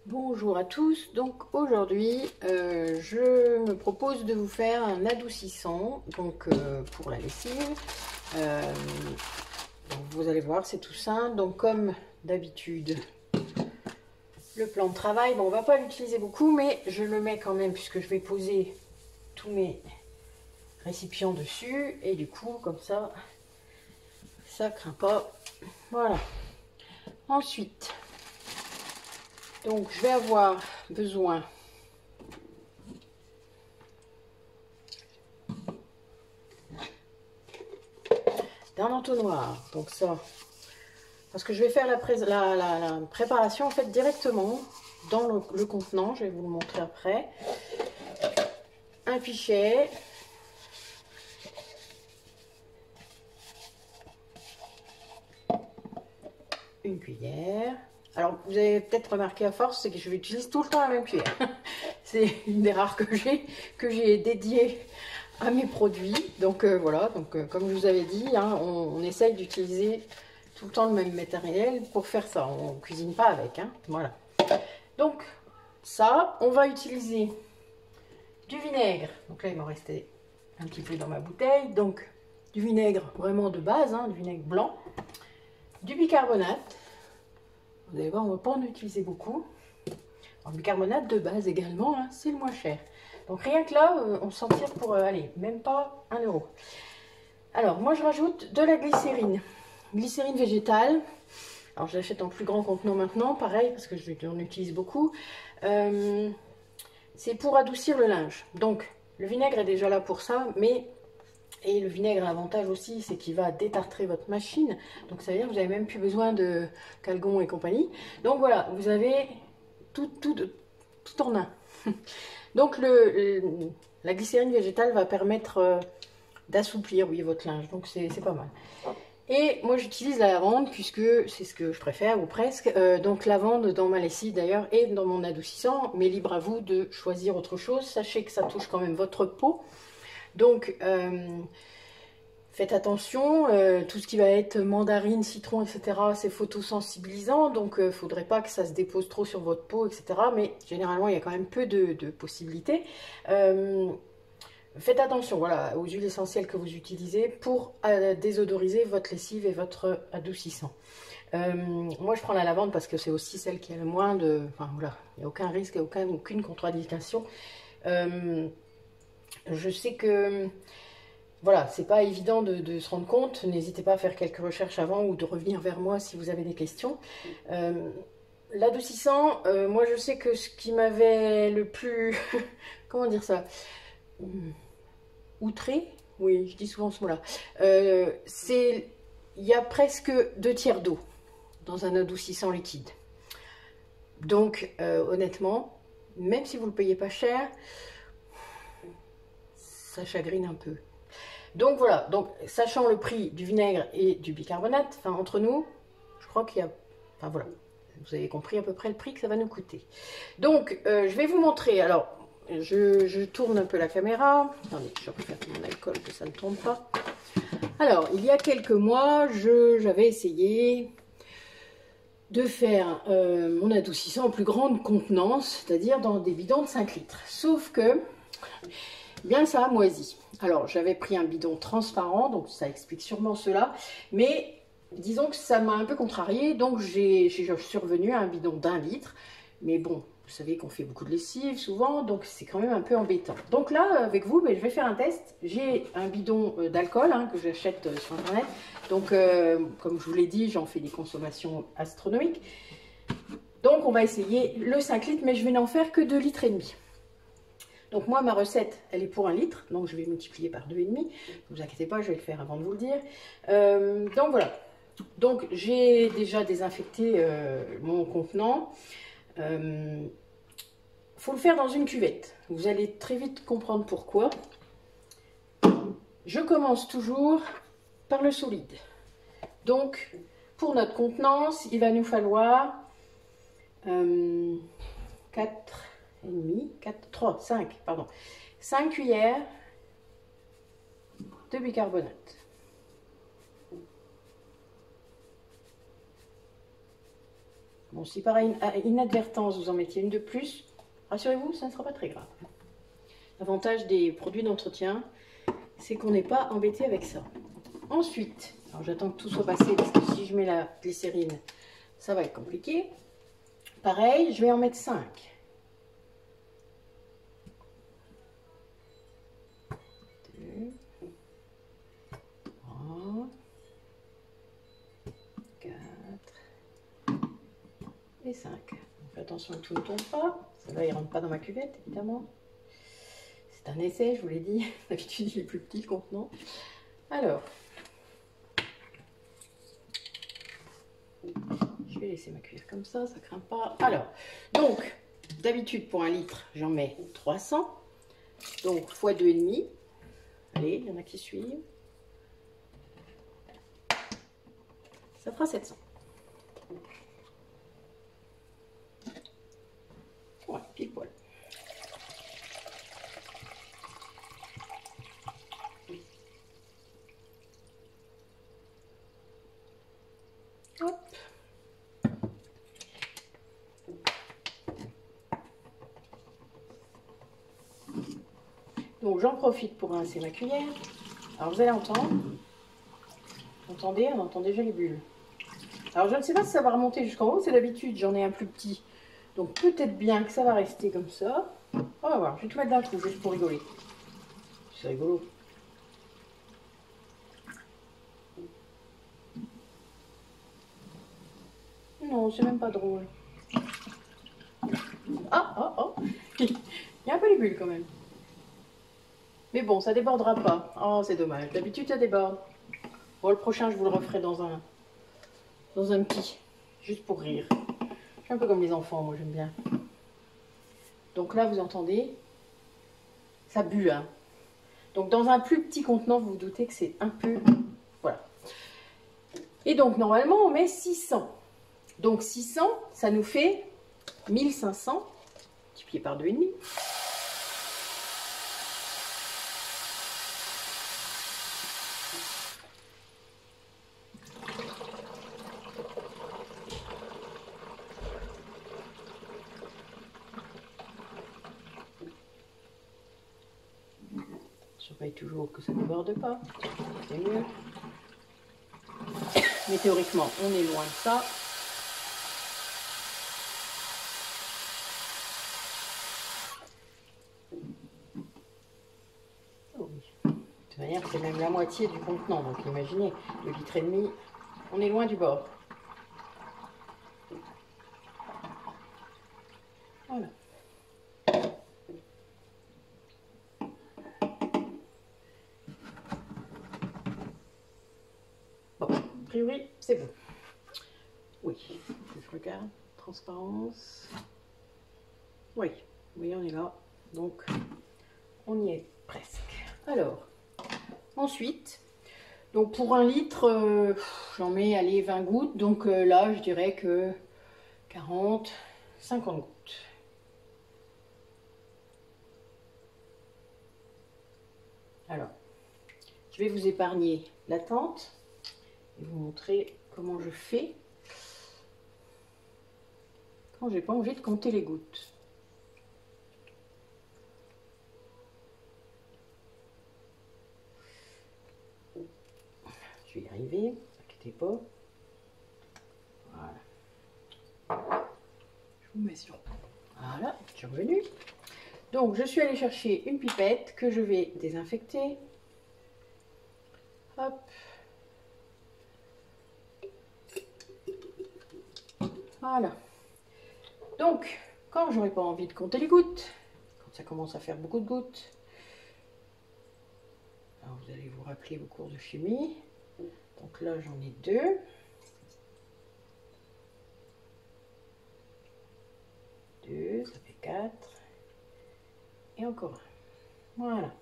Bonjour à tous, donc aujourd'hui je me propose de vous faire un adoucissant pour la lessive. Donc vous allez voir, c'est tout simple. Donc comme d'habitude, le plan de travail, bon, on va pas l'utiliser beaucoup, mais je le mets quand même puisque je vais poser tous mes récipients dessus et du coup comme ça craint pas. Voilà. Ensuite, donc je vais avoir besoin d'un entonnoir, donc ça, parce que je vais faire la préparation en fait directement dans le contenant, je vais vous le montrer après. Un pichet, une cuillère. Alors vous avez peut-être remarqué à force, c'est que je vais utiliser tout le temps la même cuillère. C'est une des rares que j'ai dédiée à mes produits. Donc voilà, comme je vous avais dit, hein, on essaye d'utiliser tout le temps le même matériel pour faire ça. On ne cuisine pas avec, hein, voilà. Donc ça, on va utiliser du vinaigre. Donc là, il m'en restait un petit peu dans ma bouteille. Donc du vinaigre vraiment de base, hein, du vinaigre blanc. Du bicarbonate. Vous allez voir, on ne va pas en utiliser beaucoup. Alors, bicarbonate de base également, hein, c'est le moins cher. Donc rien que là, on s'en tire pour, allez, même pas 1 €. Alors moi je rajoute de la glycérine. Glycérine végétale. Alors je l'achète en plus grand contenant maintenant, pareil, parce que j'en utilise beaucoup. C'est pour adoucir le linge. Donc le vinaigre est déjà là pour ça, et le vinaigre a l'avantage aussi, c'est qu'il va détartrer votre machine. Donc ça veut dire que vous n'avez même plus besoin de Calgon et compagnie. Donc voilà, vous avez tout en un. Donc la glycérine végétale va permettre d'assouplir, oui, votre linge. Donc c'est pas mal. Et moi j'utilise la lavande puisque c'est ce que je préfère, ou presque. Donc lavande dans ma lessive d'ailleurs et dans mon adoucissant. Mais libre à vous de choisir autre chose. Sachez que ça touche quand même votre peau. Donc faites attention, tout ce qui va être mandarine, citron, etc. c'est photosensibilisant, donc il ne faudrait pas que ça se dépose trop sur votre peau, etc. Mais généralement il y a quand même peu de possibilités. Faites attention, voilà, aux huiles essentielles que vous utilisez pour désodoriser votre lessive et votre adoucissant. Moi je prends la lavande parce que c'est aussi celle qui a le moins de... Enfin voilà, il n'y a aucun risque, aucune contre-indication. Je sais que voilà, c'est pas évident de se rendre compte. N'hésitez pas à faire quelques recherches avant ou de revenir vers moi si vous avez des questions. L'adoucissant, moi je sais que ce qui m'avait le plus... comment dire ça, outré, oui, je dis souvent ce mot-là. Il y a presque 2 tiers d'eau dans un adoucissant liquide. Donc honnêtement, même si vous ne le payez pas cher, ça chagrine un peu. Donc voilà, donc sachant le prix du vinaigre et du bicarbonate, enfin entre nous, je crois qu'il y a, enfin voilà, vous avez compris à peu près le prix que ça va nous coûter. Donc je vais vous montrer, alors je tourne un peu la caméra, attendez, je refaire mon alcool que ça ne tombe pas. Alors il y a quelques mois, j'avais essayé de faire mon adoucissant en plus grande contenance, c'est-à-dire dans des bidons de 5 litres, sauf que bien ça a moisi. Alors j'avais pris un bidon transparent, donc ça explique sûrement cela, mais disons que ça m'a un peu contrarié, donc je suis revenue à un bidon d'1 litre, mais bon, vous savez qu'on fait beaucoup de lessive souvent, donc c'est quand même un peu embêtant. Donc là, avec vous, je vais faire un test. J'ai un bidon d'alcool que j'achète sur internet, donc comme je vous l'ai dit, j'en fais des consommations astronomiques. Donc on va essayer le 5 litres, mais je vais n'en faire que 2,5 litres. Donc moi, ma recette, elle est pour 1 litre, donc je vais multiplier par 2,5. Ne vous inquiétez pas, je vais le faire avant de vous le dire. Donc voilà. Donc j'ai déjà désinfecté mon contenant. Faut le faire dans une cuvette. Vous allez très vite comprendre pourquoi. Je commence toujours par le solide. Donc pour notre contenance, il va nous falloir 5 cuillères de bicarbonate. Bon, si par inadvertance vous en mettiez une de plus, rassurez-vous, ça ne sera pas très grave. L'avantage des produits d'entretien, c'est qu'on n'est pas embêté avec ça. Ensuite, alors j'attends que tout soit passé parce que si je mets la glycérine, ça va être compliqué. Pareil, je vais en mettre 5. 2, 3, 4 et 5. Faites attention que tout ne tombe pas. Ça là, il ne rentre pas dans ma cuvette, évidemment. C'est un essai, je vous l'ai dit. D'habitude, il est plus petit le contenant. Alors, je vais laisser ma cuillère comme ça craint pas. Alors, donc, d'habitude, pour 1 litre, j'en mets 300. Donc, x 2,5. Allez, il y en a qui suivent. Ça fera 700. Ouais, pile poil. Hop. Donc j'en profite pour rincer ma cuillère. Alors vous allez entendre. Vous entendez? On entend déjà les bulles. Alors je ne sais pas si ça va remonter jusqu'en haut. C'est d'habitude, j'en ai un plus petit. Donc peut-être bien que ça va rester comme ça. On va voir. Je vais tout mettre d'un coup juste pour rigoler. C'est rigolo. Non, c'est même pas drôle. Ah. Il y a un peu les bulles quand même. Mais bon, ça débordera pas. Oh, c'est dommage. D'habitude, ça déborde. Bon, le prochain, je vous le referai dans un petit. Juste pour rire. Je suis un peu comme les enfants, moi, j'aime bien. Donc là, vous entendez, ça bue, hein. Donc dans un plus petit contenant, vous vous doutez que c'est un peu... Voilà. Et donc, normalement, on met 600. Donc 600, ça nous fait 1500, multiplié par 2,5. Surveille toujours que ça ne déborde pas, c'est mieux. Mais théoriquement, on est loin de ça. Oh oui. De toute manière, c'est même la moitié du contenant, donc imaginez, 2,5 litres, on est loin du bord. Voilà. Bon, a priori, c'est bon. Oui, je regarde. Transparence. Oui, on est là. Donc, on y est presque. Alors, ensuite, donc pour 1 litre, j'en mets, allez, 20 gouttes. Donc là, je dirais que 40, 50 gouttes. Alors, je vais vous épargner l'attente et vous montrer comment je fais quand j'ai pas envie de compter les gouttes. Je vais y arriver, ne vous inquiétez pas. Voilà. Je vous mets sur. Voilà, je suis revenue. Donc, je suis allée chercher une pipette que je vais désinfecter. Hop. Voilà. Donc, quand j'aurai pas envie de compter les gouttes, quand ça commence à faire beaucoup de gouttes, alors vous allez vous rappeler vos cours de chimie. Donc là, j'en ai 2. Ça fait 4. Et encore un. Voilà.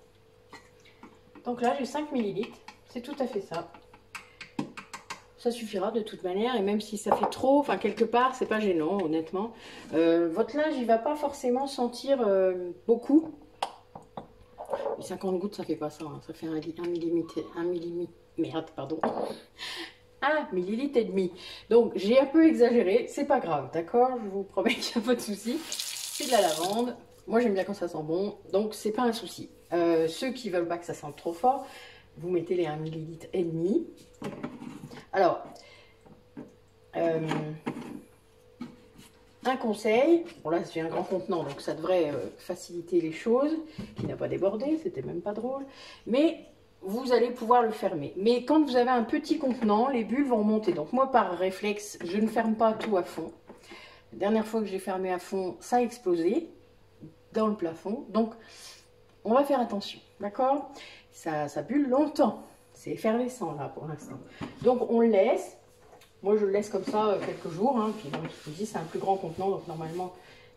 Donc là, j'ai 5 ml. C'est tout à fait ça. Ça suffira de toute manière. Et même si ça fait trop, enfin quelque part, c'est pas gênant, honnêtement. Votre linge, il va pas forcément sentir beaucoup. Les 50 gouttes, ça fait pas ça. Hein. Ça fait 1 millimètre. Merde, pardon. 1,5 ml. Donc j'ai un peu exagéré, c'est pas grave, d'accord? Je vous promets qu'il n'y a pas de souci. C'est de la lavande. Moi j'aime bien quand ça sent bon, donc c'est pas un souci. Ceux qui veulent pas que ça sente trop fort, vous mettez les 1,5 ml. Alors, un conseil, bon là c'est un grand contenant donc ça devrait faciliter les choses, qui n'a pas débordé, c'était même pas drôle, mais vous allez pouvoir le fermer. Mais quand vous avez un petit contenant, les bulles vont monter. Donc moi par réflexe, je ne ferme pas tout à fond. La dernière fois que j'ai fermé à fond, ça a explosé dans le plafond. Donc on va faire attention, d'accord? Ça bulle longtemps, c'est effervescent là pour l'instant. Donc on le laisse. Moi, je le laisse comme ça quelques jours. Hein, puis, donc, je vous dis, c'est un plus grand contenant. Donc, normalement,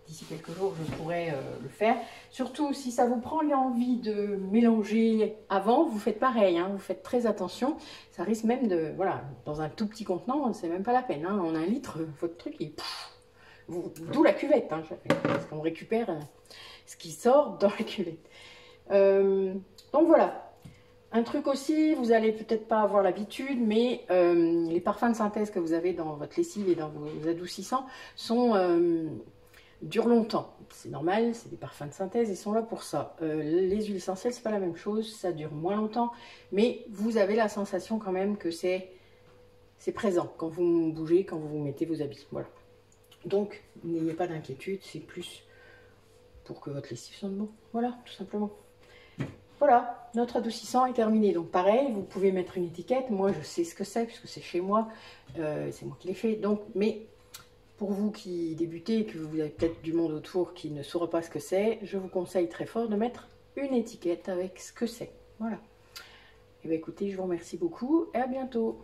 d'ici quelques jours, je pourrais le faire. Surtout, si ça vous prend l'envie de mélanger avant, vous faites pareil. Hein, vous faites très attention. Ça risque même de... Voilà, dans un tout petit contenant, c'est même pas la peine. Hein, en 1 litre, votre truc, il... D'où la cuvette. Hein, parce qu'on récupère ce qui sort dans la cuvette. Donc, voilà. Un truc aussi, vous allez peut-être pas avoir l'habitude, mais les parfums de synthèse que vous avez dans votre lessive et dans vos adoucissants durent longtemps. C'est normal, c'est des parfums de synthèse, ils sont là pour ça. Les huiles essentielles, c'est pas la même chose, ça dure moins longtemps, mais vous avez la sensation quand même que c'est présent quand vous bougez, quand vous mettez vos habits. Voilà. Donc, n'ayez pas d'inquiétude, c'est plus pour que votre lessive sente bon. Voilà, tout simplement. Voilà, notre adoucissant est terminé. Donc pareil, vous pouvez mettre une étiquette. Moi, je sais ce que c'est puisque c'est chez moi. C'est moi qui l'ai fait. Donc, mais pour vous qui débutez et que vous avez peut-être du monde autour qui ne saura pas ce que c'est, je vous conseille très fort de mettre une étiquette avec ce que c'est. Voilà. Et bien écoutez, je vous remercie beaucoup et à bientôt.